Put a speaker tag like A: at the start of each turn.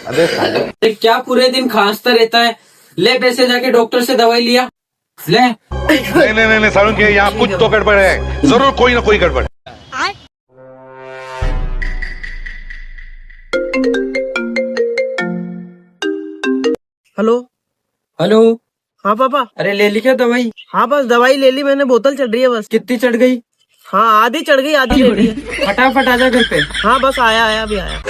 A: अबे क्या पूरे दिन खांसता रहता है? ले पैसे जाके डॉक्टर से दवाई लिया ले।
B: नहीं सारुण के यहाँ कुछ तो गड़बड़ है, जरूर कोई ना कोई गड़बड़ है।
C: हेलो।
A: हेलो।
C: हाँ पापा।
A: अरे ले ली क्या दवाई?
C: हाँ बस दवाई ले ली मैंने, बोतल चढ़ रही है बस।
A: कितनी चढ़ गई?
C: हाँ आधी चढ़ गई, आधी ले ली है।
A: फटाफट आजा घर पे।
C: हाँ बस आया अभी आया।